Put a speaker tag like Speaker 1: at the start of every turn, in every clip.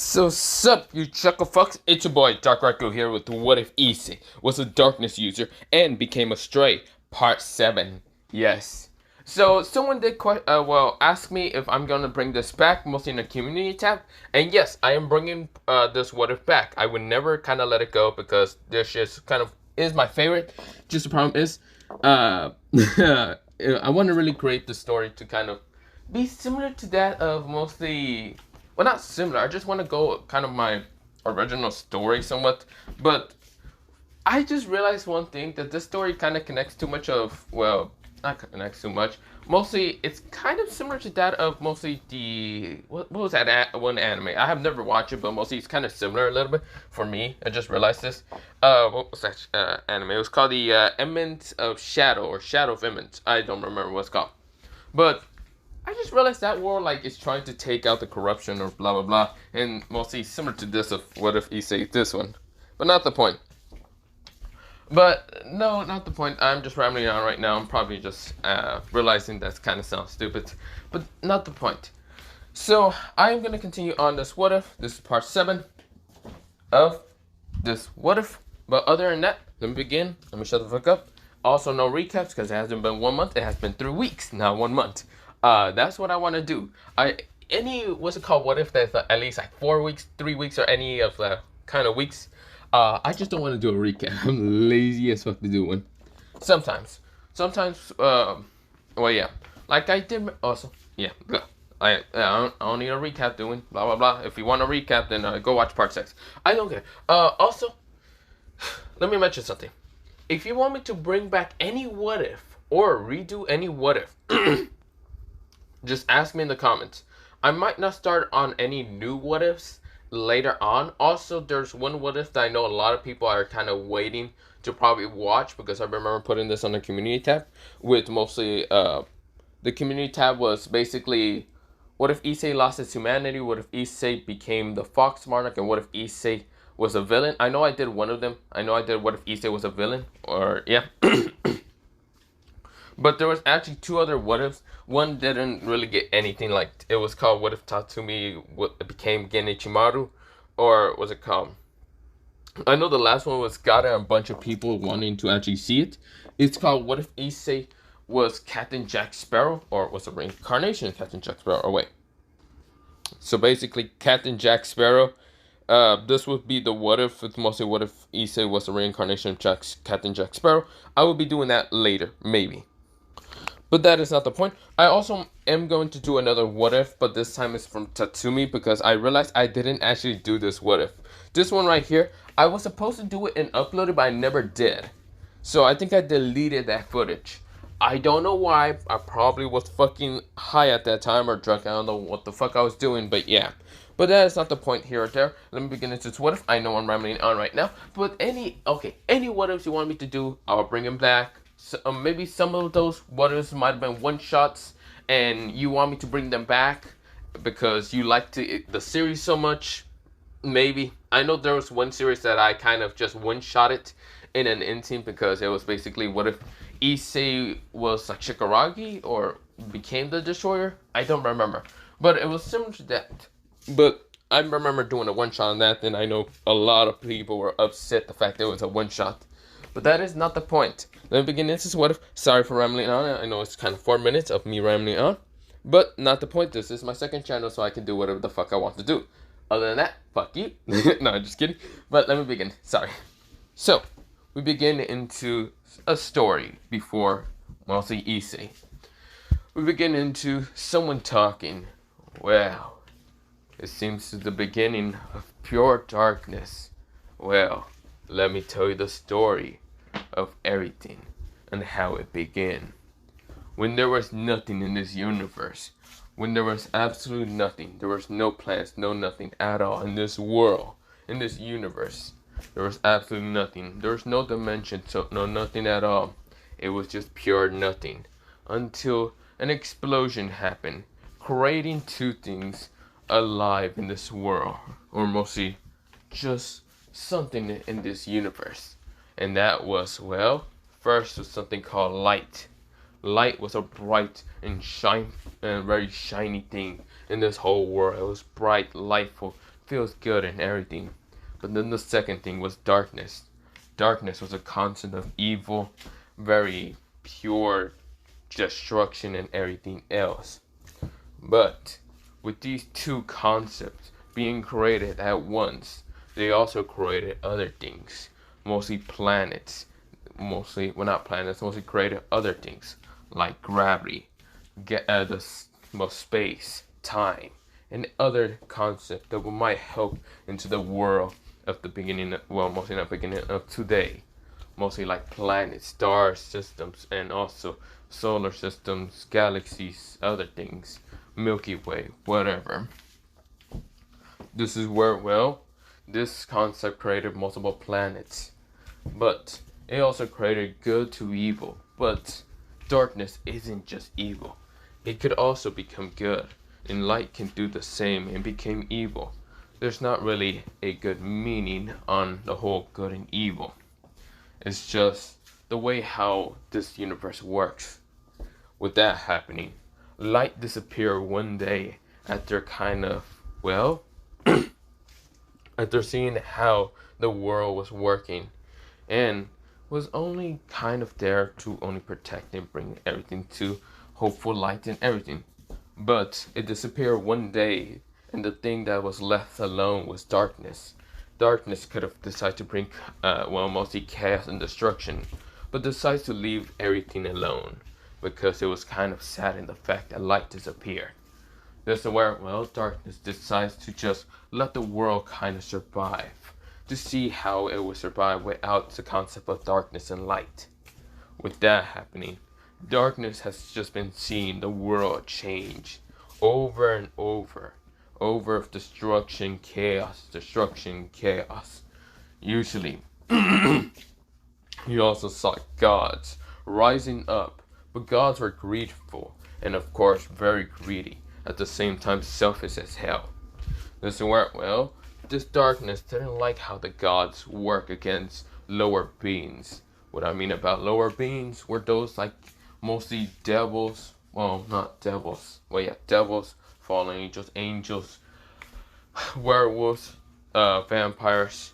Speaker 1: So sup, you chuckle fucks? It's your boy Dark Raku here with What If Issei was a darkness user and became a stray, part 7. Yes. So someone did ask me if I'm gonna bring this back, mostly in the community tab, and yes, I am bringing this What If back. I would never kind of let it go because this just kind of is my favorite. Just the problem is, I want to really create the story to kind of be similar to that of mostly, well, not similar. I just want to go kind of my original story somewhat, but I just realized one thing, that this story kind of connects too much of, well, not connects too much. Mostly, it's kind of similar to that of mostly the, what was that one anime? I have never watched it, but mostly it's kind of similar a little bit for me. I just realized this. What was that anime? It was called the Eminence of Shadow, or Shadow of Eminence. I don't remember what it's called. But I just realized that world like is trying to take out the corruption or blah blah blah, and mostly similar to this of What If Issei this one, but not the point. But no, not the point. I'm just rambling on right now. I'm probably just realizing that kind of sounds stupid, but not the point. So I'm gonna continue on this What If. This is part 7 of this What If. But other than that, let me begin. Let me shut the fuck up. Also, no recaps because it hasn't been 1 month. It has been 3 weeks, not 1 month. That's what I want to do. What's it called? What if there's at least like 4 weeks, 3 weeks, or any of the kind of weeks? I just don't want to do a recap. I'm lazy as fuck to do one. Sometimes, well, yeah, like I did. Also, yeah, I don't need a recap doing blah blah blah. If you want a recap, then go watch part 6. I don't care. Also, let me mention something. If you want me to bring back any what if or redo any what if, just ask me in the comments. I might not start on any new what ifs later on. Also, there's one what if that I know a lot of people are kind of waiting to probably watch, because I remember putting this on the community tab with mostly the community tab was basically what if Issei lost his humanity, what if Issei became the Fox Monarch, and what if Issei was a villain. I know I did one of them. I know I did what if Issei was a villain, or yeah. But there was actually 2 other what ifs. One didn't really get anything. Like, it was called What If Tatsumi became Genichimaru, or was it called? I know the last one was got a bunch of people wanting to actually see it. It's called What If Issei was Captain Jack Sparrow, or was a reincarnation of Captain Jack Sparrow? Or wait. So basically, Captain Jack Sparrow. This would be the what if. It's mostly what if Issei was a reincarnation of Captain Jack Sparrow. I will be doing that later, maybe. But that is not the point. I also am going to do another what if, but this time it's from Tatsumi, because I realized I didn't actually do this what if. This one right here, I was supposed to do it and upload it, but I never did. So I think I deleted that footage. I don't know why. I probably was fucking high at that time or drunk. I don't know what the fuck I was doing, but yeah. But that is not the point here or there. Let me begin into this what if. I know I'm rambling on right now, but any what ifs you want me to do, I'll bring them back. So, maybe some of those what ifs might have been one shots, and you want me to bring them back because you like the series so much. Maybe. I know there was one series that I kind of just one shot it in an instant, because it was basically what if Issei was like Shikaragi or became the Destroyer. I don't remember, but it was similar to that. But I remember doing a one shot on that, and I know a lot of people were upset the fact that it was a one shot. But that is not the point. Let me begin. This is what if. Sorry for rambling on. I know it's kind of 4 minutes of me rambling on, but not the point. This is my second channel, so I can do whatever the fuck I want to do. Other than that, fuck you. No, I'm just kidding. But let me begin. Sorry. So, we begin into a story before mostly Issei. We begin into someone talking. Well, it seems to the beginning of pure darkness. Well, let me tell you the story of everything and how it began. When there was nothing in this universe, when there was absolutely nothing, there was no plants, no nothing at all in this world, in this universe. There was absolutely nothing. There was no dimension, so no nothing at all. It was just pure nothing. Until an explosion happened, creating 2 things alive in this world. Or mostly just something in this universe. And that was, well, first was something called light. Light was a bright and very shiny thing in this whole world. It was bright, lightful, feels good and everything. But then the second thing was darkness. Darkness was a concept of evil, very pure destruction and everything else. But with these two concepts being created at once, they also created other things, mostly planets, well, not planets, mostly created other things like gravity, space, time, and other concepts that might help into the world of the beginning, well, mostly not beginning of today, mostly like planets, star systems, and also solar systems, galaxies, other things, Milky Way, whatever. This is where, well, this concept created multiple planets, but it also created good to evil. But darkness isn't just evil, it could also become good, and light can do the same and become evil. There's not really a good meaning on the whole good and evil. It's just the way how this universe works. With that happening, light disappeared one day after kind of, well, after seeing how the world was working, and was only kind of there to only protect and bring everything to hopeful light and everything. But it disappeared one day, and the thing that was left alone was darkness. Darkness could have decided to bring, mostly chaos and destruction, but decides to leave everything alone because it was kind of sad in the fact that light disappeared. This is where, well, darkness decides to just let the world kind of survive, to see how it would survive without the concept of darkness and light. With that happening, darkness has just been seeing the world change over and over of destruction, chaos, destruction, chaos. Usually, you also saw gods rising up, but gods were greedful and, of course, very greedy, at the same time selfish as hell. This is where, well, this darkness didn't like how the gods work against lower beings. What I mean about lower beings were those like mostly devils, well, not devils, well, yeah, devils, fallen angels, werewolves, vampires,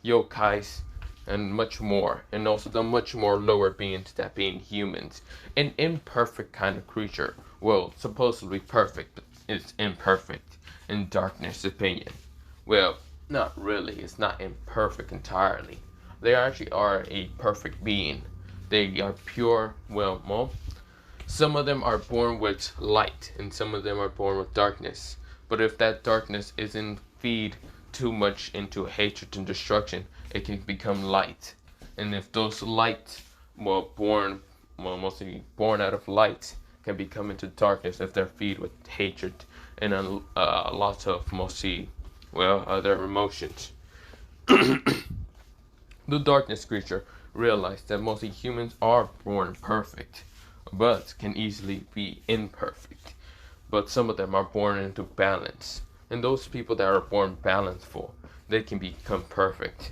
Speaker 1: yokais, and much more, and also the much more lower beings that being humans, an imperfect kind of creature. Well, supposedly perfect, but it's imperfect in darkness' opinion. Well, not really. It's not imperfect entirely. They actually are a perfect being. They are pure. Well, some of them are born with light, and some of them are born with darkness. But if that darkness isn't feed too much into hatred and destruction, it can become light. And if those light, mostly born out of light, can become into darkness if they're feed with hatred and lots of mostly, well, other emotions. The darkness creature realized that mostly humans are born perfect, but can easily be imperfect. But some of them are born into balance. And those people that are born balanceful, they can become perfect.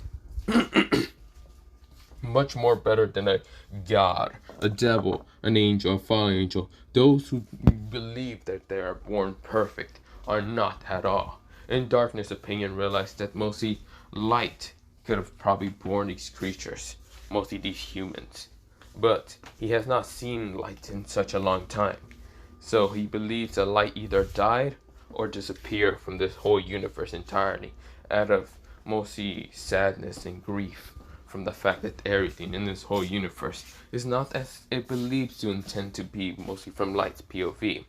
Speaker 1: Much more better than a god, a devil, an angel, a fallen angel. Those who believe that they are born perfect are not at all. In darkness opinion realized that mostly light could have probably born these creatures, mostly these humans. But he has not seen light in such a long time. So he believes that light either died or disappeared from this whole universe entirely, out of mostly sadness and grief from the fact that everything in this whole universe is not as it believes to intend to be, mostly from light's POV.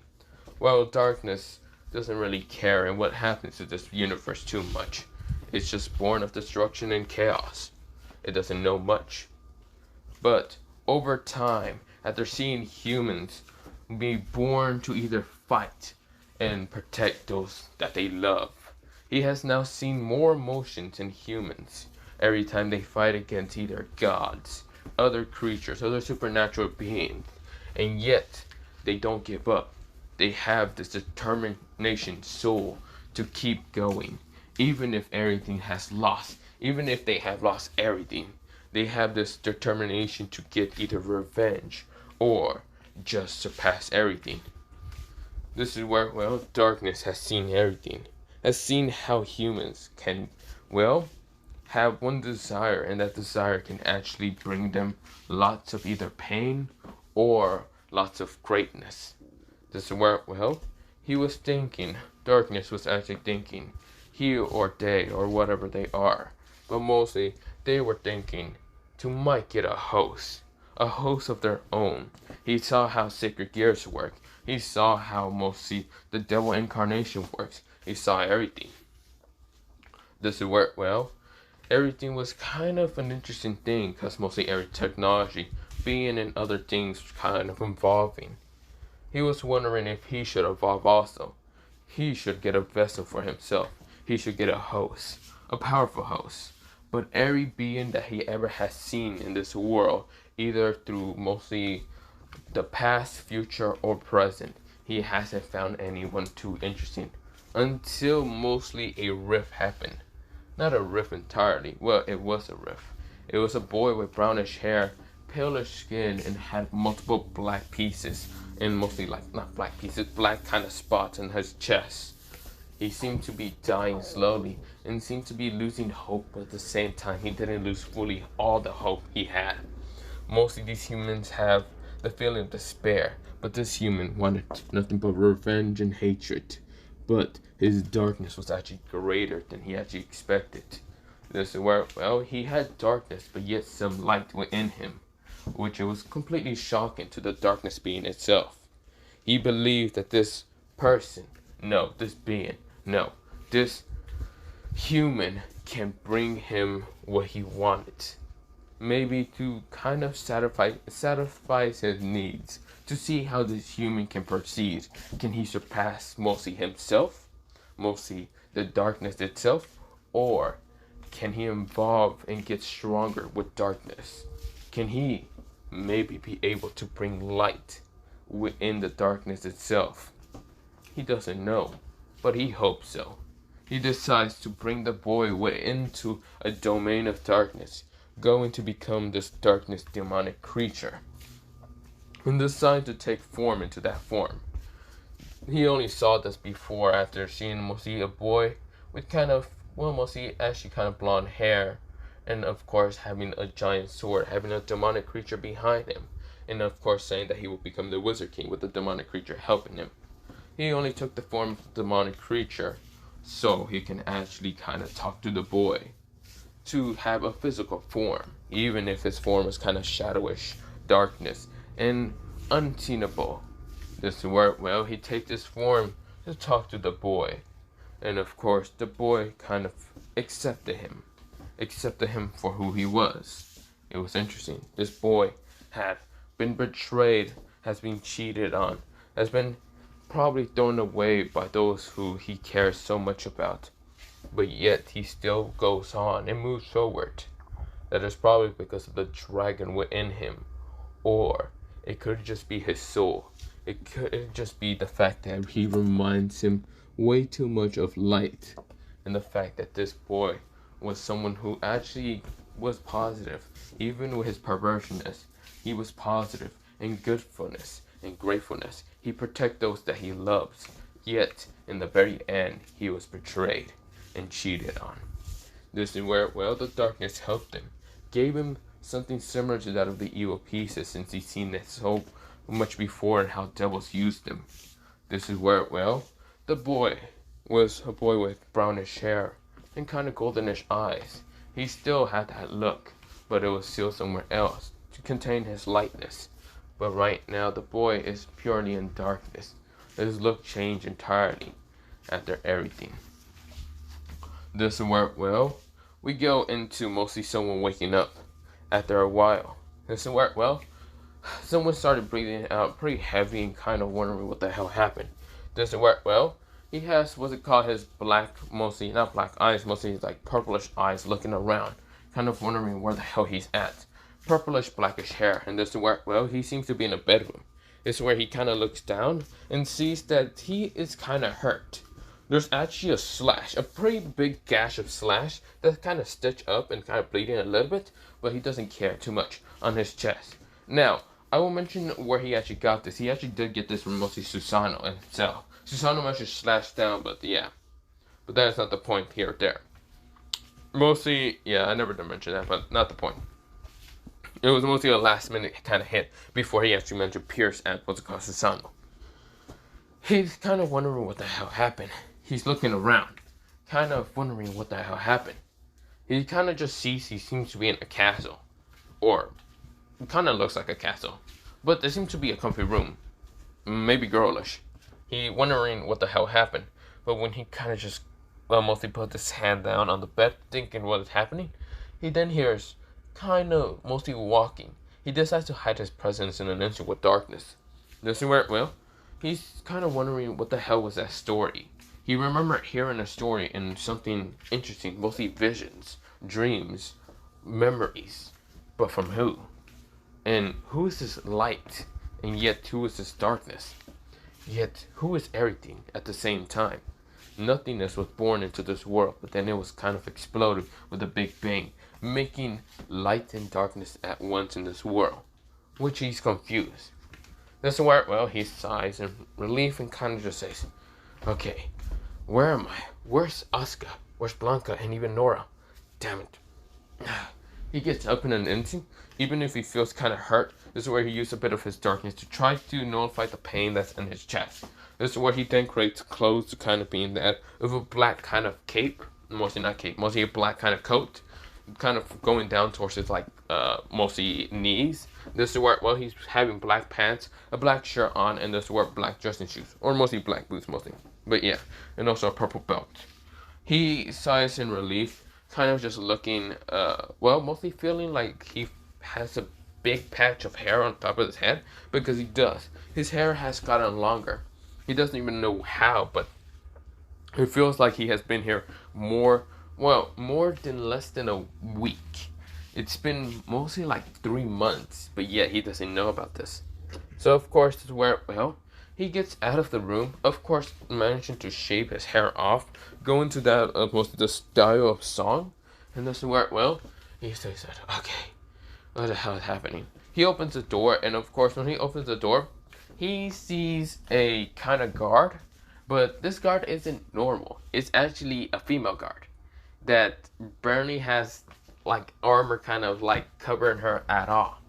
Speaker 1: While darkness doesn't really care and what happens to this universe too much. It's just born of destruction and chaos. It doesn't know much. But over time, after seeing humans be born to either fight and protect those that they love, he has now seen more emotions in humans every time they fight against either gods, other creatures, other supernatural beings, and yet they don't give up. They have this determination soul to keep going, even if everything has lost, even if they have lost everything. They have this determination to get either revenge or just surpass everything. This is where, well, darkness has seen everything. has seen how humans can, well, have one desire, and that desire can actually bring them lots of either pain or lots of greatness. This is where, well, he was thinking, darkness was actually thinking, he or they or whatever they are, but mostly they were thinking to might get a host of their own. He saw how sacred gears work. He saw how mostly the devil incarnation works. He saw everything. This is where, well, everything was kind of an interesting thing because mostly every technology being and other things kind of evolving. He was wondering if he should evolve also. He should get a vessel for himself. He should get a host, a powerful host. But every being that he ever has seen in this world, either through mostly the past, future, or present, he hasn't found anyone too interesting. Until mostly a rift happened. Not a rift entirely. Well, it was a rift. It was a boy with brownish hair, paler skin, and had multiple black pieces. And mostly like, not black pieces, black kind of spots in his chest. He seemed to be dying slowly and seemed to be losing hope, but at the same time he didn't lose fully all the hope he had. Mostly these humans have the feeling of despair, but this human wanted nothing but revenge and hatred. But his darkness was actually greater than he actually expected. This is where, well, he had darkness, but yet some light within him, which it was completely shocking to the darkness being itself. He believed that this person, no, this being, no, this human can bring him what he wanted. Maybe to kind of satisfy his needs, to see how this human can proceed. Can he surpass mostly himself, mostly the darkness itself, or can he evolve and get stronger with darkness? Can he maybe be able to bring light within the darkness itself? He doesn't know, but he hopes so. He decides to bring the boy into a domain of darkness, going to become this darkness demonic creature, and decides to take form into that form. He only saw this before after seeing mostly a boy with kind of, well, mostly actually kind of blonde hair, and of course having a giant sword, having a demonic creature behind him, and of course saying that he will become the Wizard King with the demonic creature helping him. He only took the form of the demonic creature so he can actually kind of talk to the boy, to have a physical form, even if his form is kind of shadowish, darkness, and unseenable. This is where, well, he takes this form to talk to the boy, and of course the boy kind of accepted him for who he was. It was interesting. This boy had been betrayed, has been cheated on, has been probably thrown away by those who he cares so much about, but yet he still goes on and moves forward. That is probably because of the dragon within him, or it could just be his soul. It could just be the fact that he reminds him way too much of light, and the fact that this boy was someone who actually was positive, even with his perversionness. He was positive in goodfulness and gratefulness. He protected those that he loves, yet in the very end he was betrayed and cheated on. This is where, well, the darkness helped him, gave him something similar to that of the evil pieces, since he's seen it so much before and how devils used them. This is where, well, the boy was a boy with brownish hair and kind of goldenish eyes. He still had that look, but it was still somewhere else to contain his lightness. But right now the boy is purely in darkness. His look changed entirely after everything. This is where, well, we go into mostly someone waking up after a while. This is where, well, someone started breathing out pretty heavy and kind of wondering what the hell happened. This is where, well, he has what's it called, his black, mostly, not black eyes, mostly like purplish eyes looking around, kind of wondering where the hell he's at. Purplish blackish hair, and this is where, well, he seems to be in a bedroom. This is where he kind of looks down and sees that he is kind of hurt. There's actually a slash, a pretty big gash of slash that's kind of stitched up and kind of bleeding a little bit, but he doesn't care too much on his chest. Now, I will mention where he actually got this. He actually did get this from mostly Susano himself. Susano managed to slash down, but yeah. But that is not the point here or there. Mostly, yeah, I never did mention that, but not the point. It was mostly a last minute kind of hit before he actually mentioned Pierce and what's it called, Susano. He's kind of wondering what the hell happened. He's looking around, kind of wondering what the hell happened. He kind of just sees he seems to be in a castle. Or, it kind of looks like a castle. But there seems to be a comfy room. Maybe girlish. He wondering what the hell happened. But when he kind of just mostly put his hand down on the bed thinking what is happening, he then hears kind of mostly walking. He decides to hide his presence in an instant with darkness. This is where, well, he's kind of wondering what the hell was that story. He remembered hearing a story and something interesting, mostly visions, dreams, memories. But from who? And who is this light? And yet who is this darkness? Yet who is everything at the same time? Nothingness was born into this world, but then it was kind of exploded with a big bang, making light and darkness at once in this world, which he's confused. This is where, well, he sighs in relief and kind of just says, okay, where am I? Where's Asuka? Where's Blanca and even Nora? Damn it. He gets up in an instant, even if he feels kind of hurt. This is where he used a bit of his darkness to try to nullify the pain that's in his chest. This is where he then creates clothes to kind of be in that of a black kind of cape, mostly not cape, mostly a black kind of coat, kind of going down towards his mostly knees. This is where, well, he's having black pants, a black shirt on, and this is where black dressing shoes, or mostly black boots mostly. But yeah, and also a purple belt. He sighs in relief, kind of just looking, well, mostly feeling like he has a big patch of hair on top of his head, because he does. His hair has gotten longer. He doesn't even know how, but it feels like he has been here more than less than a week. It's been mostly like 3 months, but yet he doesn't know about this. So of course, this is where, well, he gets out of the room, of course, managing to shave his hair off, go into that mostly the style of song, and this is where, well, he says that, okay, what the hell is happening? He opens the door, and of course, when he opens the door, he sees a kind of guard, but this guard isn't normal. It's actually a female guard that barely has like armor kind of like covering her at all.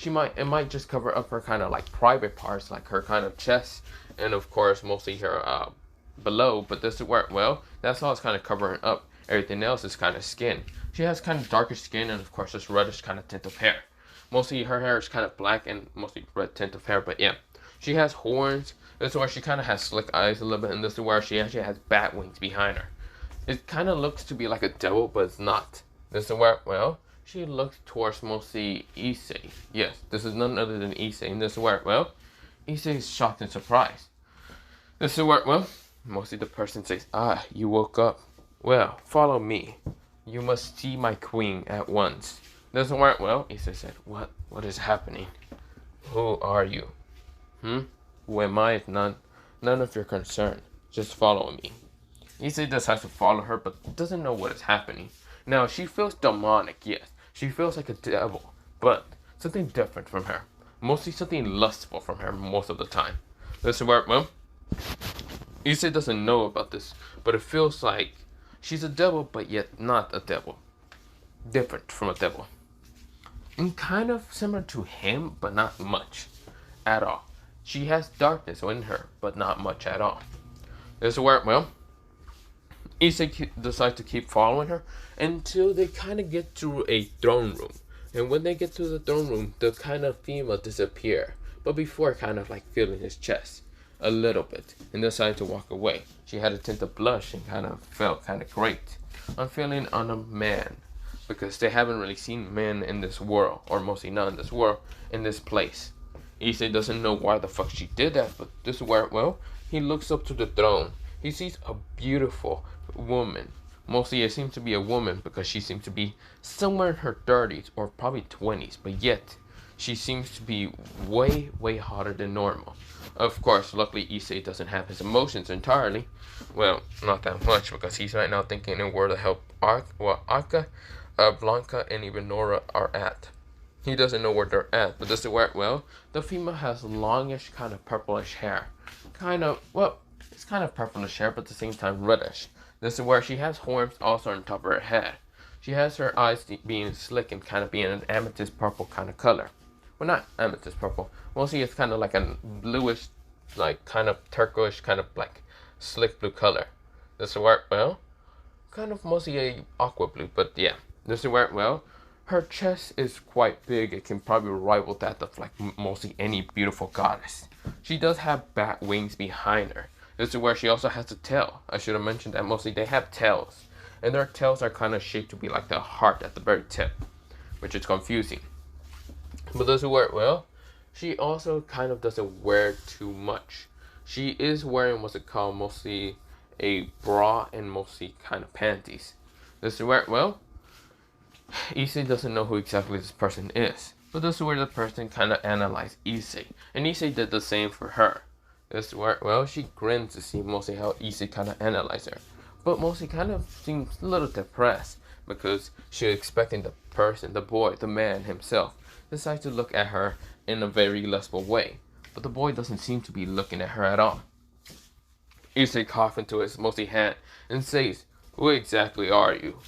Speaker 1: It might just cover up her kind of like private parts, like her kind of chest, and of course mostly her below. But this is where, well, that's all it's kind of covering up. Everything else is kind of skin. She has kind of darker skin and of course this reddish kind of tint of hair. Mostly her hair is kind of black and mostly red tint of hair, but yeah. She has horns. This is where she kind of has slick eyes a little bit, and this is where she actually has bat wings behind her. It kind of looks to be like a devil, but it's not. This is where, well, she looks towards mostly Issei. Yes, this is none other than Issei, and this is where, well, Issei is shocked and surprised. This is where, well, mostly the person says, ah, you woke up. Well, follow me. You must see my queen at once. This is where, well, Issei said, what is happening? Who are you? Who am I? None of your concern. Just follow me. Issei decides to follow her, but doesn't know what is happening. Now, she feels demonic, yes. She feels like a devil, but something different from her. Mostly something lustful from her most of the time. This is where, well, Issei doesn't know about this, but it feels like she's a devil, but yet not a devil. Different from a devil. And kind of similar to him, but not much at all. She has darkness in her, but not much at all. This is where, well, Issei decides to keep following her until they kind of get to a throne room. And when they get to the throne room, the kind of female disappear. But before kind of like feeling his chest a little bit and decided to walk away. She had a tint of blush and kind of felt kind of great on feeling on a man. Because they haven't really seen men in this world, or mostly not in this world, in this place. Issei doesn't know why the fuck she did that, but this is where, well, he looks up to the throne. He sees a beautiful woman. Mostly it seems to be a woman because she seems to be somewhere in her 30s or probably 20s, but yet she seems to be way, way hotter than normal. Of course, luckily Issei doesn't have his emotions entirely. Well, not that much because he's right now thinking in where the hell Aka, Blanca, and even Nora are at. He doesn't know where they're at, but this is where, well, the female has longish kind of purplish hair. Kind of, well, it's kind of purplish hair, but at the same time reddish. This is where she has horns also on top of her head. She has her eyes being slick and kind of being an amethyst purple kind of color. Well, not amethyst purple. Mostly it's kind of like a bluish, like kind of turquoise, kind of like slick blue color. This is where, well, kind of mostly a aqua blue, but yeah. This is where, well, her chest is quite big. It can probably rival that of like mostly any beautiful goddess. She does have bat wings behind her. This is where she also has a tail. I should have mentioned that mostly they have tails. And their tails are kind of shaped to be like the heart at the very tip, which is confusing. But this is where, well, she also kind of doesn't wear too much. She is wearing what's it called, mostly a bra and mostly kind of panties. This is where, well, Issei doesn't know who exactly this person is. But this is where the person kind of analyzed Issei. And Issei did the same for her. This is where, well, she grins to see mostly how Issei kind of analyzed her. But mostly kind of seems a little depressed because she was expecting the person, the boy, the man himself, decides to look at her in a very lustful way. But the boy doesn't seem to be looking at her at all. Issei coughs into his mostly hand and says, "Who exactly are you?"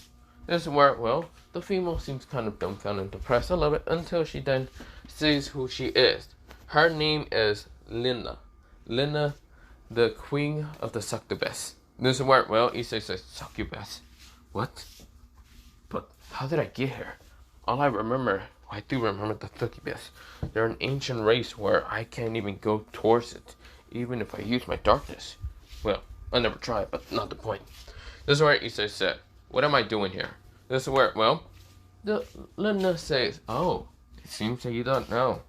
Speaker 1: This is where, well, the female seems kind of dumbfounded and depressed a little bit until she then says who she is. Her name is Lina. Lina, the queen of the succubus. This is where, well, Issei says, "Succubus? What? But how did I get here? All I remember, I do remember the succubus. They're an ancient race where I can't even go towards it, even if I use my darkness. Well, I never tried, but not the point." This is where Issei said, "What am I doing here?" This is where, well, the Lina says, "Oh, it seems that you don't know.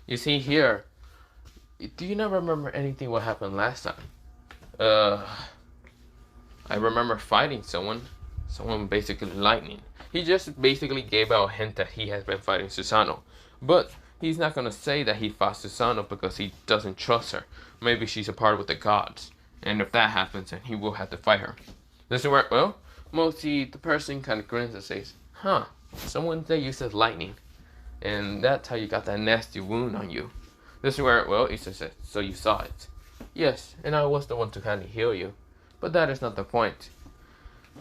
Speaker 1: You see here, do you not remember anything what happened last time?" I remember fighting someone basically lightning. He just basically gave out a hint that he has been fighting Susanoo. But he's not gonna say that he fought Susanoo because he doesn't trust her. Maybe she's a part with the gods. And if that happens, then he will have to fight her. This is where, well, mostly the person kind of grins and says, "Huh, someone that uses lightning. And that's how you got that nasty wound on you." This is where, well, Issei says, "So you saw it?" "Yes, and I was the one to kind of heal you. But that is not the point.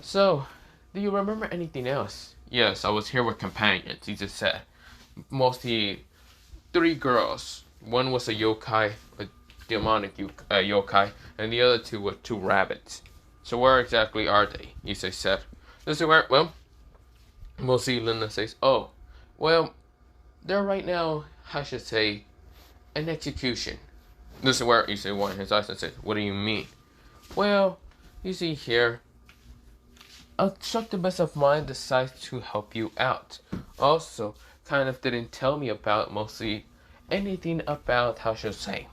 Speaker 1: So, do you remember anything else?" "Yes, I was here with companions," he just said. "Mostly 3 girls. One was a yokai, a demonic yokai, and the other 2 were 2 rabbits." "So where exactly are they?" Issei said. This is where, well, mostly Lina says, "Oh, well, they're right now, I should say, an execution." This is where Issei winds his eyes and says, "What do you mean?" "Well, you see here, a succubus of mine decides to help you out. Also, kind of didn't tell me about mostly anything about, I should say,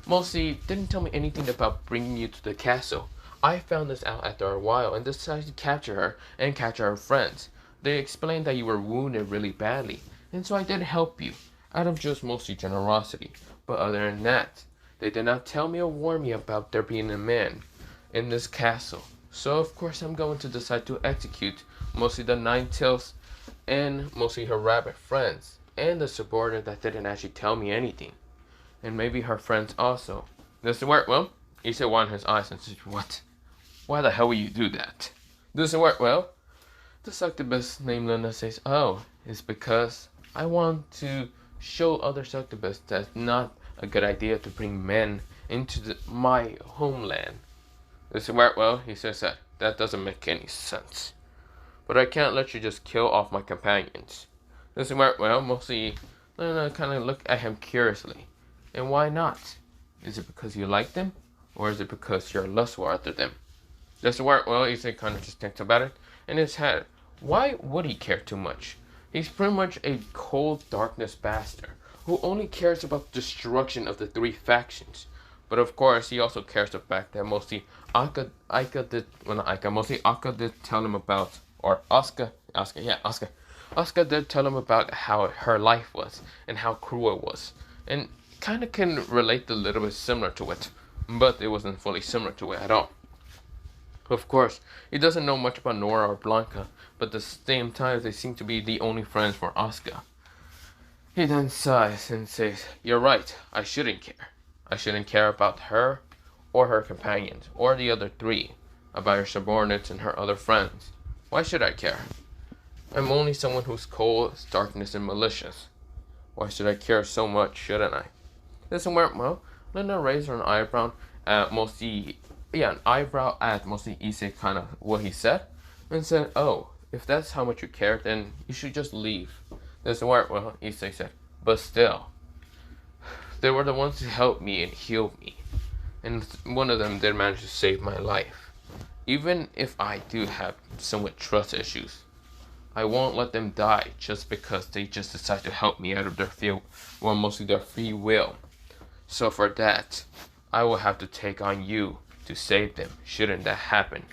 Speaker 1: mostly didn't tell me anything about bringing you to the castle. I found this out after a while and decided to capture her and capture her friends. They explained that you were wounded really badly, and so I did help you, out of just mostly generosity. But other than that, they did not tell me or warn me about there being a man in this castle. So of course I'm going to decide to execute mostly the 9 tails and mostly her rabbit friends, and the subordinate that didn't actually tell me anything. And maybe her friends also." This is where, well, Issei winds his eyes and says, "What? Why the hell would you do that?" This is where, well, the succubus named Lina says, "Oh, it's because I want to show other succubus that it's not a good idea to bring men into my homeland." This is where, well, he says that doesn't make any sense. "But I can't let you just kill off my companions." This is where, well, mostly Lina kind of look at him curiously. "And why not? Is it because you like them? Or is it because you're lustful after them?" This is where, well, Issei kind of just thinks about it in his head. Why would he care too much? He's pretty much a cold darkness bastard who only cares about the destruction of the 3 factions. But of course, he also cares the fact that mostly Asuka did tell him about, or Asuka did tell him about how her life was and how cruel it was, and kind of can relate a little bit similar to it, but it wasn't fully similar to it at all. Of course, he doesn't know much about Nora or Blanca, but at the same time, they seem to be the only friends for Asuka. He then sighs and says, "You're right, I shouldn't care. I shouldn't care about her or her companions, or the other three, about her subordinates and her other friends. Why should I care? I'm only someone who's cold, darkness, and malicious. Why should I care so much, shouldn't I? Listen, well, Linda raised an eyebrow at mostly, an eyebrow at mostly Issei, kind of what he said, and said, "Oh, if that's how much you care, then you should just leave." Listen, well, Issei said, "But still, they were the ones who helped me and healed me, and one of them did manage to save my life. Even if I do have somewhat trust issues, I won't let them die just because they just decide to help me out of their mostly their free will. So for that, I will have to take on you to save them, shouldn't that happen."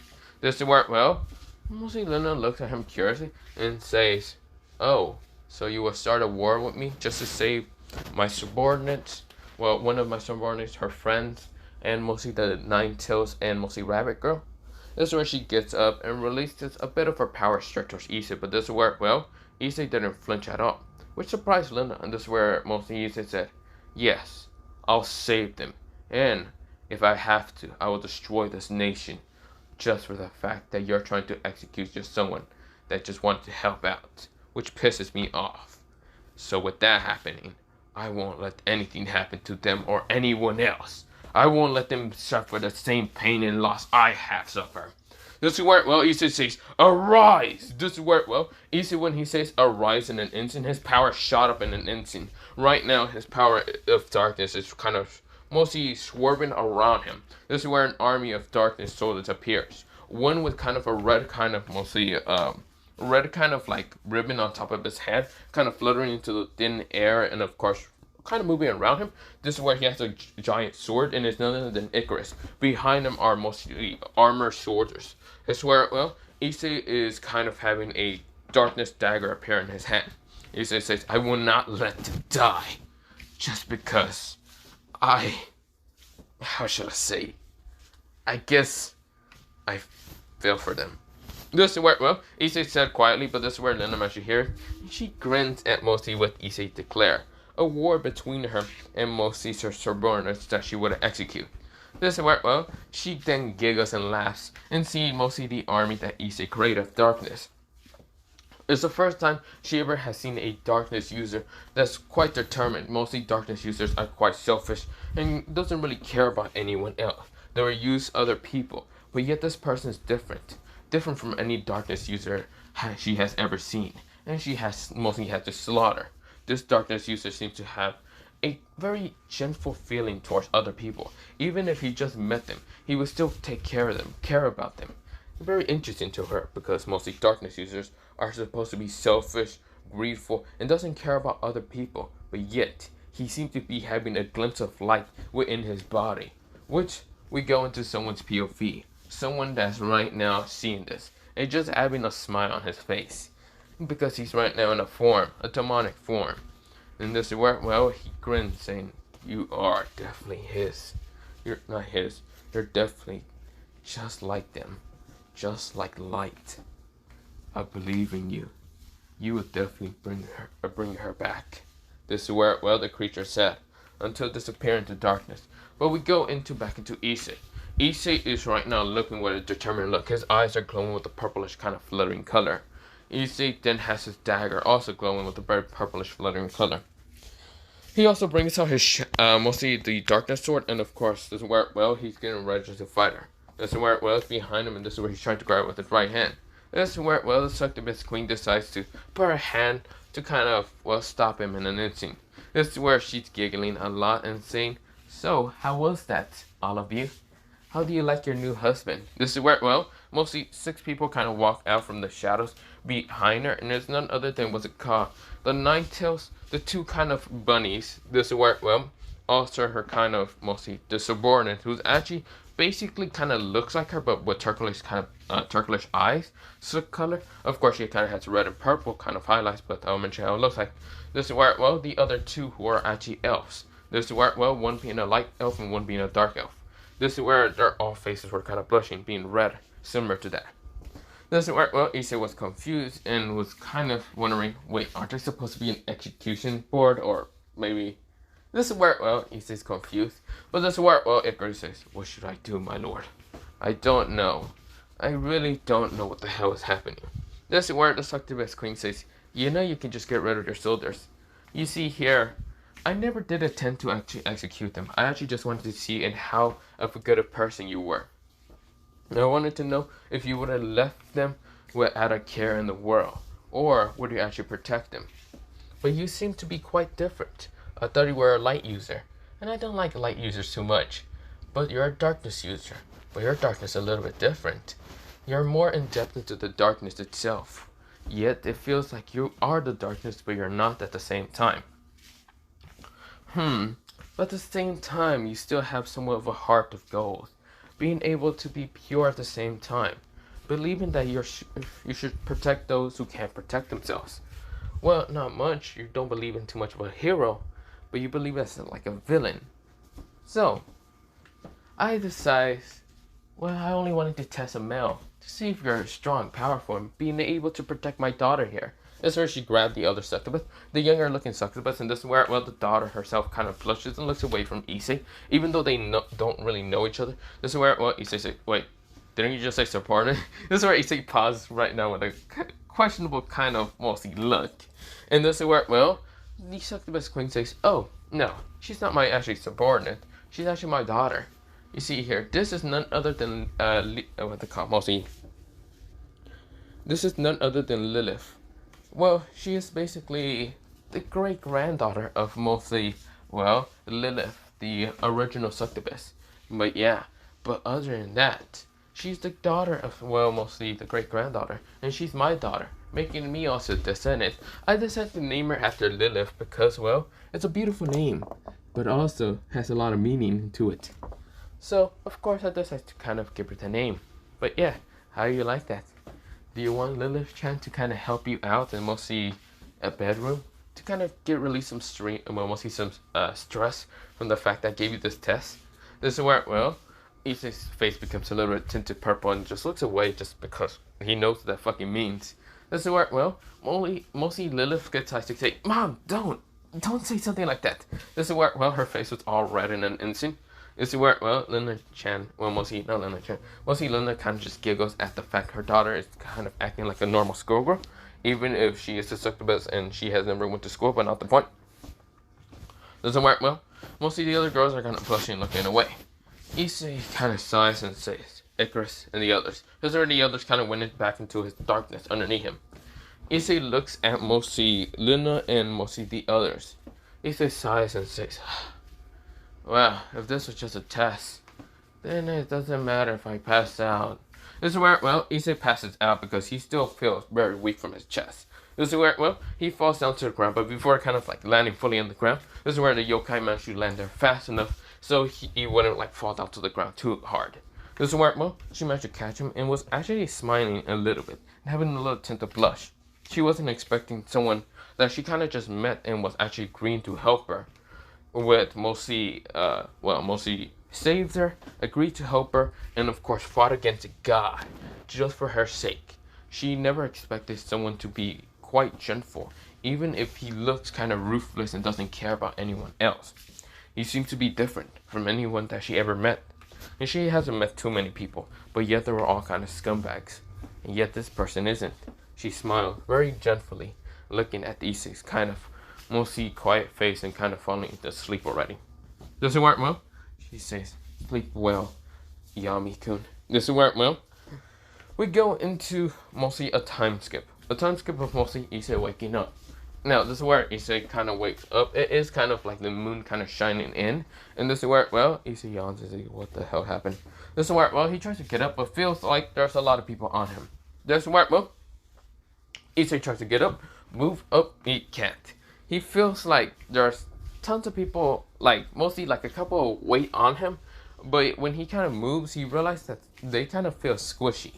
Speaker 1: This is where, well, mostly Lena looks at him curiously and says, "Oh, so you will start a war with me just to save my subordinates?" Well, one of my subordinates, her friends, and mostly the Nine Tails and mostly Rabbit Girl. This is where she gets up and releases a bit of her power straight towards Issei, but this is where, well, Issei didn't flinch at all, which surprised Linda, and this is where mostly Issei said, "Yes, I'll save them, and if I have to, I will destroy this nation, just for the fact that you're trying to execute just someone that just wanted to help out, which pisses me off. So with that happening, I won't let anything happen to them or anyone else. I won't let them suffer the same pain and loss I have suffered." This is where, well, Issei says, "Arise!" This is where, well, Issei, when he says arise in an instant, his power shot up in an instant. Right now, his power of darkness is kind of mostly swerving around him. This is where an army of darkness soldiers appears. One with kind of a red kind of mostly, red kind of like ribbon on top of his head, kind of fluttering into the thin air, and of course, kind of moving around him. This is where he has a giant sword, and it's none other than Icarus. Behind him are mostly armored soldiers. It's where, well, Issei is kind of having a darkness dagger appear in his hand. Issei says, "I will not let them die, just because how should I say, I guess I feel for them." This is where, well, Issei said quietly, but this is where Linda managed to hear it. She grins at mostly what Issei declared. A war between her and mostly her subordinates that she would execute. This is where, well, she then giggles and laughs and sees mostly the army that Issei created of darkness. It's the first time she ever has seen a darkness user that's quite determined. Mostly darkness users are quite selfish and doesn't really care about anyone else. They will use other people, but yet this person is different from any darkness user she has ever seen, and she has mostly had to slaughter. This darkness user seems to have a very gentle feeling towards other people. Even if he just met them, he would still take care of them, care about them. Very interesting to her, because mostly darkness users are supposed to be selfish, greedful, and doesn't care about other people. But yet, he seems to be having a glimpse of light within his body, which we go into someone's POV. Someone that's right now seeing this, and just having a smile on his face. Because he's right now in a demonic form. And this is where, well, he grins saying, "You are definitely his. You're not his. You're definitely just like them. Just like light. I believe in you. You will definitely bring her back." This is where, well, the creature said, until disappear into darkness. But we go back into Issei. Issei is right now looking with a determined look. His eyes are glowing with a purplish kind of fluttering color. Issei then has his dagger also glowing with a very purplish fluttering color. He also brings out his mostly the darkness sword, and of course this is where, well, he's getting ready to fight her. This is where, well, it's behind him, and this is where he's trying to grab it with his right hand. This is where, well, the Succubus Queen decides to put her hand to kind of, well, stop him in an instant. This is where she's giggling a lot and saying, "So, how was that, all of you? How do you like your new husband?" This is where, well, mostly 6 people kind of walk out from the shadows behind her, and there's none other than, what's it called, the Nine Tails, the 2 kind of bunnies. This is where, well, also her kind of mostly the subordinate, who's actually basically kind of looks like her, but with turquoise kind of turquoise eyes, so color. Of course, she kind of has red and purple kind of highlights, but I'll mention how it looks like. This is where, well, the other 2 who are actually elves. This is where, well, one being a light elf and one being a dark elf. This is where their all faces were kind of blushing, being red, similar to that. This is where, well, Issei was confused and was kind of wondering, wait, aren't they supposed to be an execution board, or maybe This is where, well, Issei's confused. But this is where, well, Icarus says, what should I do, my lord? I don't know. I really don't know what the hell is happening. This is where the Succubus Queen says, you know you can just get rid of your soldiers. You see here, I never did attempt to actually execute them. I actually just wanted to see in how of a good a person you were. I wanted to know if you would have left them without a care in the world, or would you actually protect them? But you seem to be quite different. I thought you were a light user, and I don't like light users too much. But you're a darkness user, but your darkness is a little bit different. You're more in-depth into the darkness itself. Yet it feels like you are the darkness, but you're not at the same time. But at the same time, you still have somewhat of a heart of gold. Being able to be pure at the same time. Believing that you should protect those who can't protect themselves. Well, not much. You don't believe in too much of a hero, but you believe as like a villain. So, I decide, well, I only wanted to test a male to see if you're strong, powerful, and being able to protect my daughter here. This is where she grabbed the other succubus, the younger looking succubus, and this is where, well, the daughter herself kind of blushes and looks away from Issei, even though they don't really know each other. This is where, well, Issei says, wait, didn't you just say subordinate? This is where Issei pauses right now with a questionable kind of mostly look. And this is where, well, the Succubus Queen says, oh, no, she's not my actually subordinate. She's actually my daughter. You see here, this is none other than, what they call mostly. This is none other than Lilith. Well, she is basically the great-granddaughter of mostly, well, Lilith, the original succubus. But yeah, but other than that, she's the daughter of, well, mostly the great-granddaughter, and she's my daughter, making me also descendant. I decided to name her after Lilith because, well, it's a beautiful name, but also has a lot of meaning to it. So, of course, I decided to kind of give her the name. But yeah, how do you like that? Do you want Lilith-chan to kind of help you out in mostly a bedroom? To kind of release some mostly some stress from the fact that I gave you this test? This is where, well, Issei's face becomes a little bit tinted purple and just looks away just because he knows what that fucking means. This is where, well, mostly Lilith gets to say, Mom, don't say something like that. This is where, well, her face was all red in an instant. This is where, well, Lina-chan, well, mostly Lina kind of just giggles at the fact her daughter is kind of acting like a normal schoolgirl, even if she is a succubus and she has never went to school, but not the point. This is where, well, mostly the other girls are kind of blushing and looking away. Issei kind of sighs and says, Icarus and the others. Those are the others kind of went back into his darkness underneath him. Issei looks at mostly Lina and mostly the others. Issei sighs and says, well, if this was just a test, then it doesn't matter if I pass out. This is where, well, Issei passes out because he still feels very weak from his chest. This is where, well, he falls down to the ground, but before kind of like landing fully on the ground, this is where the yokai managed to land there fast enough so he wouldn't like fall down to the ground too hard. This is where, well, she managed to catch him and was actually smiling a little bit and having a little tint of blush. She wasn't expecting someone that she kind of just met and was actually agreeing to help her. With mostly saved her, agreed to help her, and of course fought against a god just for her sake. She never expected someone to be quite gentle, even if he looks kind of ruthless and doesn't care about anyone else. He seems to be different from anyone that she ever met. And she hasn't met too many people, but yet they were all kind of scumbags. And yet this person isn't. She smiled very gently, looking at Issei's kind of mostly quiet face and kind of falling into sleep already. Does it work well? She says, sleep well, Yami-kun. Does it work well? We go into mostly a time skip. A time skip of mostly Issei waking up. Now, this is where Issei kind of wakes up. It is kind of like the moon kind of shining in. And this is where, well, Issei yawns and says, what the hell happened? This is where, well, he tries to get up, but feels like there's a lot of people on him. This is where, well, Issei tries to get up, move up, he can't. He feels like there's tons of people, like, mostly like a couple weight on him. But when he kind of moves, he realizes that they kind of feel squishy.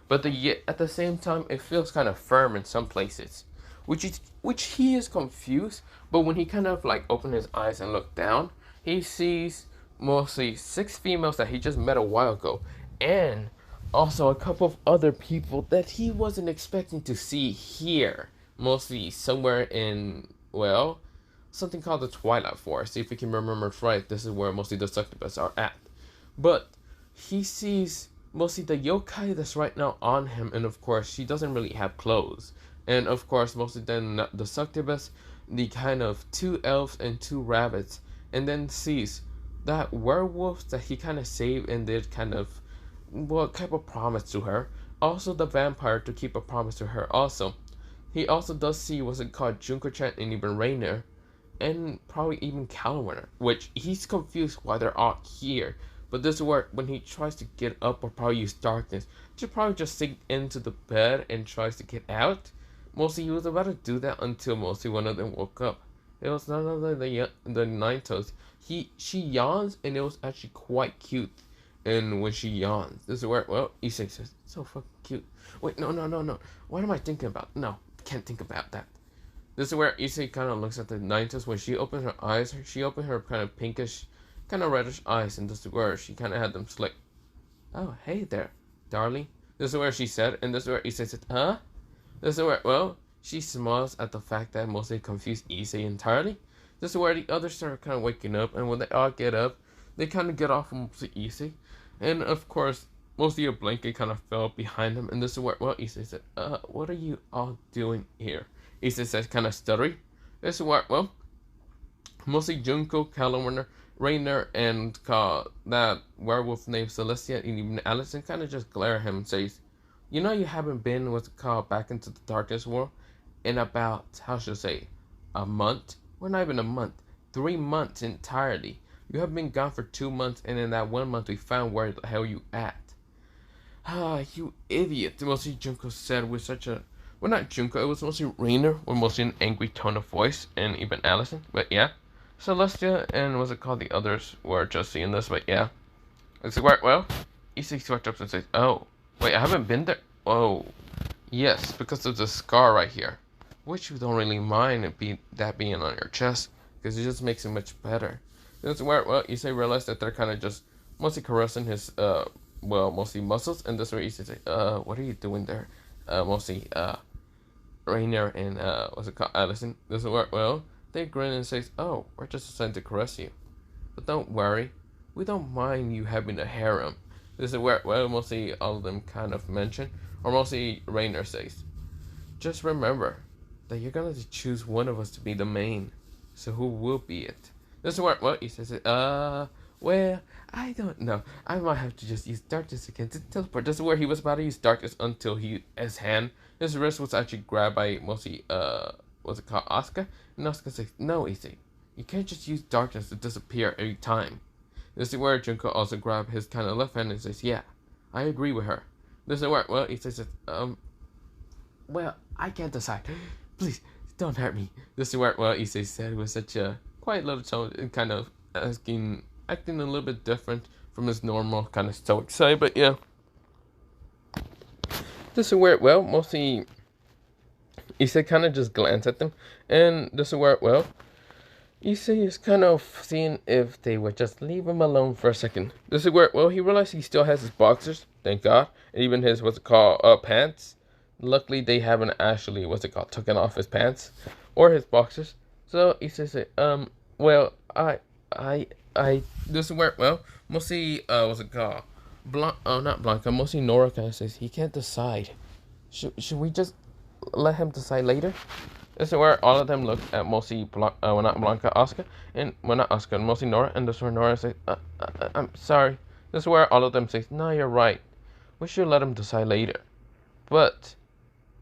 Speaker 1: But at the same time, it feels kind of firm in some places. Which he is confused, but when he kind of like opened his eyes and looked down, he sees mostly 6 females that he just met a while ago, and also a couple of other people that he wasn't expecting to see here, mostly somewhere in, well, something called the Twilight Forest. See if you can remember it right. This is where mostly the succubus are at. But he sees mostly the yokai that's right now on him, and of course she doesn't really have clothes. And of course, mostly then the succubus, the kind of two elves and two rabbits, and then sees that werewolf that he kind of saved and did kind of, well, kept a promise to her. Also, the vampire to keep a promise to her. Also, he also does see what's it called Junko-chan and even Rainer, and probably even Calendar, which he's confused why they're all here. But this is where when he tries to get up or probably use darkness to probably just sink into the bed and tries to get out. Mostly he was about to do that until mostly one of them woke up. It was none other than the Nine Toes. She yawns and it was actually quite cute. And when she yawns, this is where Issei says, it's so fucking cute. Wait, no. What am I thinking about? No, can't think about that. This is where Issei kind of looks at the Nine Toes. When she opens her eyes, she opened her kind of pinkish, kind of reddish eyes, and this is where she kind of had them slick. Oh, hey there, darling. This is where she said, and this is where Issei said, huh? This is where, she smiles at the fact that mostly confused Issei entirely. This is where the others start kind of waking up, and when they all get up, they kind of get off of mostly Issei. And of course, mostly a blanket kind of fell behind them, and this is where, Issei said, what are you all doing here? Issei says, kind of stuttery. This is where, mostly Junko, Calendar, Rainer, and that werewolf named Celestia, and even Allison kind of just glare at him and says, you know you haven't been what's called back into the darkness world in about, how should I say, a month? Well, not even a month. 3 months entirely. You have been gone for 2 months, and in that 1 month we found where the hell you at. Ah, you idiot, mostly Junko said with such a, well, not Junko, it was mostly Rainer with mostly an angry tone of voice, and even Allison, but yeah. Celestia and what's it called, the others were just seeing this, but yeah. It's like, Issei swept up and says, oh, wait, I haven't been there? Oh, yes, because of the scar right here. Which you don't really mind it being on your chest, because it just makes it much better. That's where, Issei realized that they're kind of just mostly caressing his, mostly muscles, and that's where Issei says, what are you doing there? Mostly, Rainier and, what's it called, Allison. This is where, they grin and says, oh, we're just assigned to caress you. But don't worry, we don't mind you having a harem. This is where, mostly all of them kind of mention, or mostly Rainer says, just remember that you're going to choose one of us to be the main. So who will be it? This is where, he says, well, I don't know. I might have to just use darkness again to teleport. This is where he was about to use darkness until his wrist was actually grabbed by mostly, what's it called, Asuka? And Asuka says, no, Issei, you can't just use darkness to disappear every time. This is where Junko also grabbed his kind of left hand and says, yeah, I agree with her. This is where, Issei says, well, I can't decide. Please, don't hurt me. This is where, Issei said with such a quiet little tone and kind of acting a little bit different from his normal kind of stoic side, but yeah. This is where, mostly Issei kind of just glanced at them, and this is where, Issei is kind of seeing if they would just leave him alone for a second. This is where, he realized he still has his boxers, thank God, and even his, pants. Luckily, they haven't actually, taken off his pants, or his boxers. So, Issei said, this is where, mostly, not Blanca, mostly Nora kind of says, he can't decide. Should we just let him decide later? This is where all of them look at mostly, not Blanca, Asuka, and, not Asuka, mostly Nora, and this is where Nora says, I'm sorry. This is where all of them say, no, you're right. We should let him decide later. But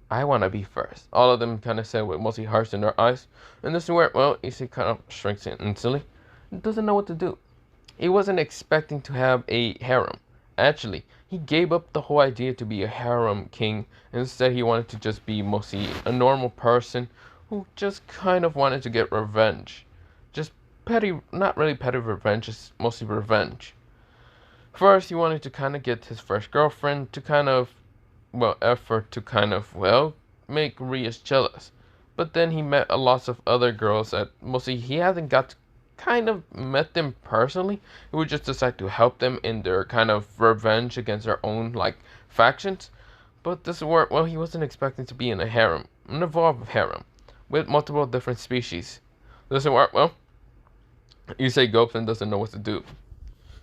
Speaker 1: I want to be first. All of them kind of said with mostly hearts in their eyes. And this is where, Issei kind of shrinks in instantly. He doesn't know what to do. He wasn't expecting to have a harem. Actually, he gave up the whole idea to be a harem king. Instead, he wanted to just be mostly a normal person who just kind of wanted to get revenge. Just petty, not really petty revenge, just mostly revenge. First, he wanted to kind of get his first girlfriend to kind of, effort to kind of, make Rias jealous. But then he met a lot of other girls that mostly he hasn't got to kind of met them personally. He would just decide to help them in their kind of revenge against their own, factions. But this is where, he wasn't expecting to be in a harem, an evolved harem, with multiple different species. Doesn't work well. Issei gulps and doesn't know what to do.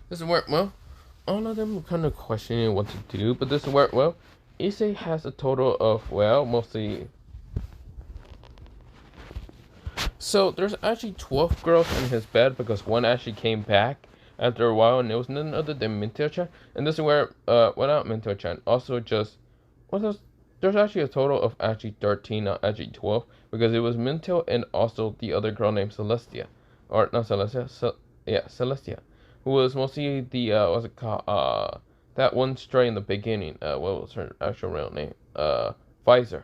Speaker 1: Doesn't work well. All of them are kind of questioning what to do, but doesn't work well. Issei has a total of, well, mostly. So there's actually 12 girls in his bed because one actually came back after a while, and it was none other than Minto-chan. And this is where, well, not Minto-chan, also just, well, there's actually a total of actually 13, not actually 12, because it was Minto and also the other girl named Celestia, or not Celestia, yeah, Celestia, who was mostly the, what's it called, that one stray in the beginning, what was her actual real name, Pfizer.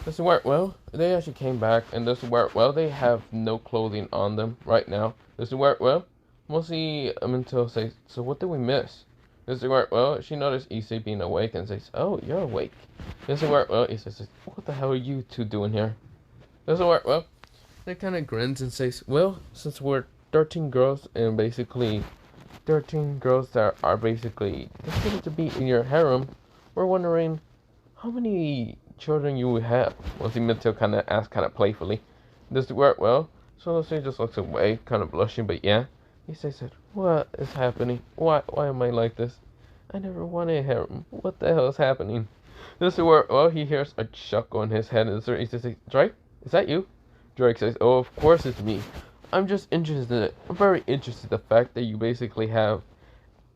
Speaker 1: Doesn't work well. They actually came back, and doesn't work well. They have no clothing on them right now. Doesn't work well. Mostly Minto says, so what did we miss? Doesn't work well. She noticed Issei being awake and says, oh, you're awake. Doesn't work well. Issei says, what the hell are you two doing here? Doesn't work well. They kind of grins and says, well, since we're 13 girls and basically 13 girls that are basically considered to be in your harem, we're wondering how many children you would have. Once Minto kind of asked kind of playfully. Does it work well? So she just looks away, kind of blushing, but yeah. Issei said, what is happening? Why am I like this? I never wanted a harem. What the hell is happening? Does it work well? He hears a chuckle in his head, and Issei says, Drake, is that you? Drake says, oh, of course it's me. I'm just interested. I'm very interested in the fact that you basically have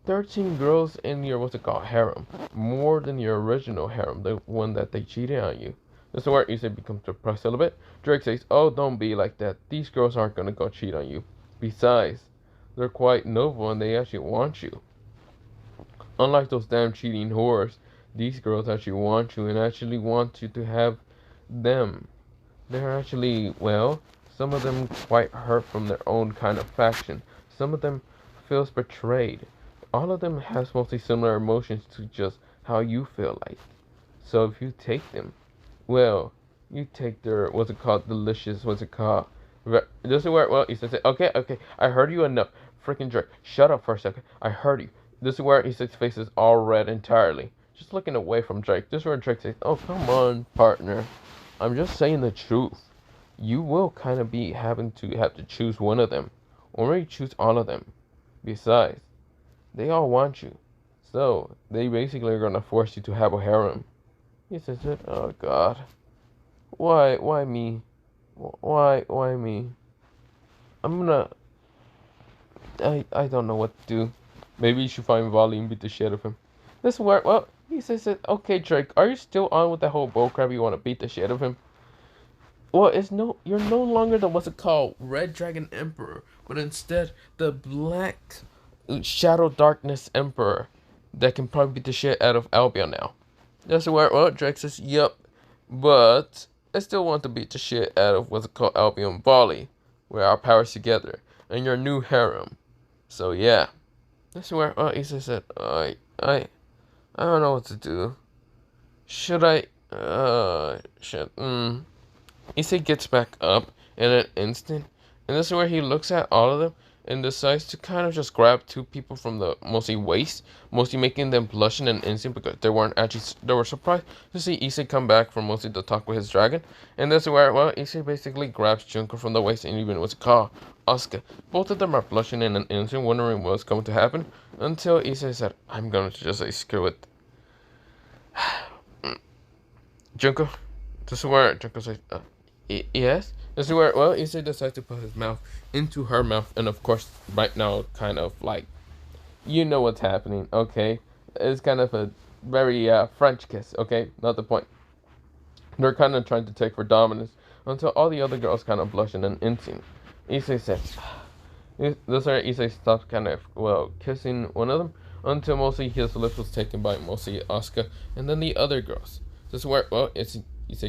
Speaker 1: 13 girls in your, what's it called, harem. More than your original harem, the one that they cheated on you. This is where Issei becomes depressed a little bit. Drake says, oh, don't be like that. These girls aren't gonna go cheat on you. Besides, they're quite noble and they actually want you. Unlike those damn cheating whores, these girls actually want you and actually want you to have them. They're actually, well, some of them quite hurt from their own kind of faction. Some of them feels betrayed. All of them has mostly similar emotions to just how you feel like. So if you take them, well, you take their, what's it called, delicious, what's it called, does it work well? He says, okay, I heard you enough. Freaking Drake, shut up for a second. I heard you. This is where Issei's face is all red entirely. Just looking away from Drake. This is where Drake says, oh, come on, partner. I'm just saying the truth. You will kind of be having to have to choose one of them. Or maybe choose all of them. Besides, they all want you. So, they basically are going to force you to have a harem. He says, oh God. Why me? Why me? I'm gonna... I don't know what to do. Maybe you should find Volley and beat the shit out of him. This work, well, he says, okay, Drake, are you still on with that whole bullcrap? You want to beat the shit out of him? Well, you're no longer the, what's it called, Red Dragon Emperor, but instead the Black Shadow Darkness Emperor that can probably beat the shit out of Albion now. That's where, well, Drake says, yep, but I still want to beat the shit out of what's it called, Albion Volley, where our powers together, and your new harem. So yeah, that's where, well, Issei said, I don't know what to do. Should I, Issei gets back up in an instant, and this is where he looks at all of them and decides to kind of just grab two people from the mostly waist, mostly making them blush in an instant because they were surprised to see Issei come back from mostly the talk with his dragon. And this is where, well, Issei basically grabs Junko from the waist and even what's called Asuka. Both of them are blushing in an instant, wondering what's going to happen, until Issei said, I'm going to just say screw it. Junko, this is where Junko says, yes? This is where, well, Issei decides to put his mouth into her mouth, and of course, right now, kind of like, you know what's happening, okay? It's kind of a very French kiss, okay? Not the point. They're kind of trying to take for dominance until all the other girls kind of blush in an instant. Issei says, this is where Issei stops kind of, well, kissing one of them until mostly his lips was taken by mostly Asuka and then the other girls. This is where, well, Issei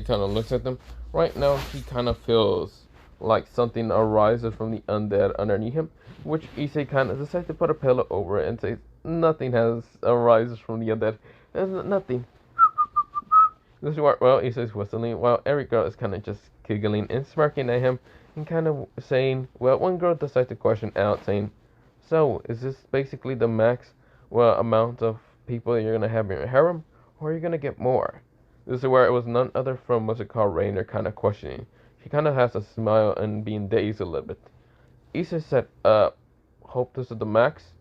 Speaker 1: kind of looks at them. Right now, he kind of feels like something arises from the undead underneath him, which Issei kind of decides to put a pillow over it and says, nothing arises from the undead. There's nothing. This is what, well, Issei's whistling, while every girl is kind of just giggling and smirking at him and kind of saying, well, one girl decides to question out, saying, so, is this basically the max, well, amount of people that you're going to have in your harem, or are you going to get more? This is where it was none other from what's it called, Rainer kind of questioning. She kind of has a smile and being dazed a little bit. Issei said, hope this is the max?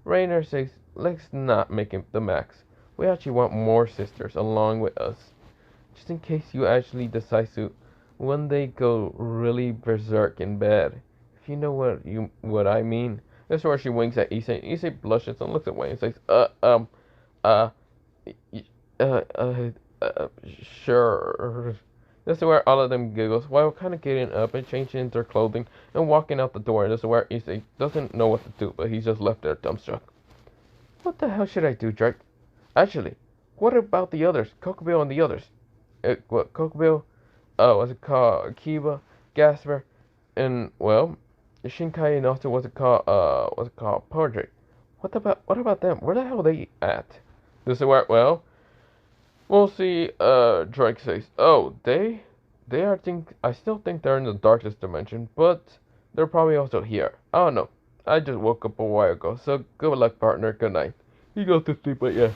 Speaker 1: Rainer says, let's not make it the max. We actually want more sisters along with us. Just in case you actually decide to one day go really berserk in bed. If you know what I mean. This is where she winks at Issei. Issei blushes and looks away and says, uh, uh, uh, sure. This is where all of them giggles while kind of getting up and changing into their clothing and walking out the door. This is where Issei doesn't know what to do, but he's just left there dumbstruck. What the hell should I do, Drake? Actually, what about the others? Kokobill and the others? What, Kokobill? What's it called? Akiba, Gasper, and, well, Shinkai and also what's it called? Portrait. What about them? Where the hell are they at? This is where, well, we'll see, Drake says, oh, I still think they're in the darkest dimension, but they're probably also here. I don't know. I just woke up a while ago, so good luck, partner. Good night. He goes to sleep, but yeah.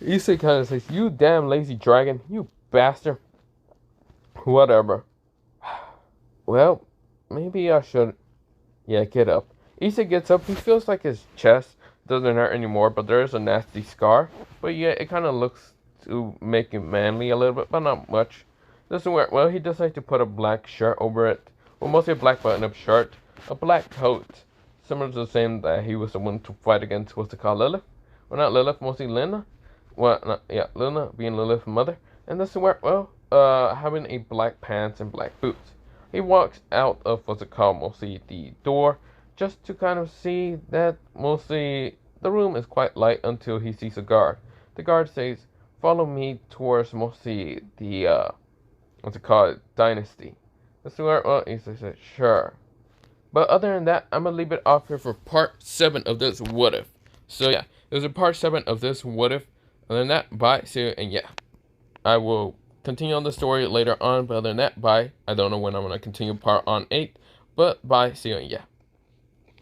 Speaker 1: Issei kind of says, you damn lazy dragon, you bastard. Whatever. Well, maybe I should. Yeah, get up. Issei gets up. He feels like his chest doesn't hurt anymore, but there is a nasty scar. But yeah, it kind of looks to make him manly a little bit, but not much. This is where, well, he decides to put a black shirt over it. Well, mostly a black button-up shirt, a black coat, similar to the same that he was the one to fight against, what's it called, Lilith? Well, not Lilith, mostly Lena. Well, not, yeah, Luna being Lilith's mother. And this is where, well, having a black pants and black boots. He walks out of what's it called, mostly the door, just to kind of see that mostly the room is quite light until he sees a guard. The guard says, follow me towards mostly the, what's it called, dynasty. This is where, well, he says, sure. But other than that, I'm going to leave it off here for part 7 of this What If. So yeah, there's a part 7 of this What If. Other than that, bye, see you, and yeah. I will continue on the story later on, but other than that, bye. I don't know when I'm going to continue part on 8, but bye, see you, and yeah.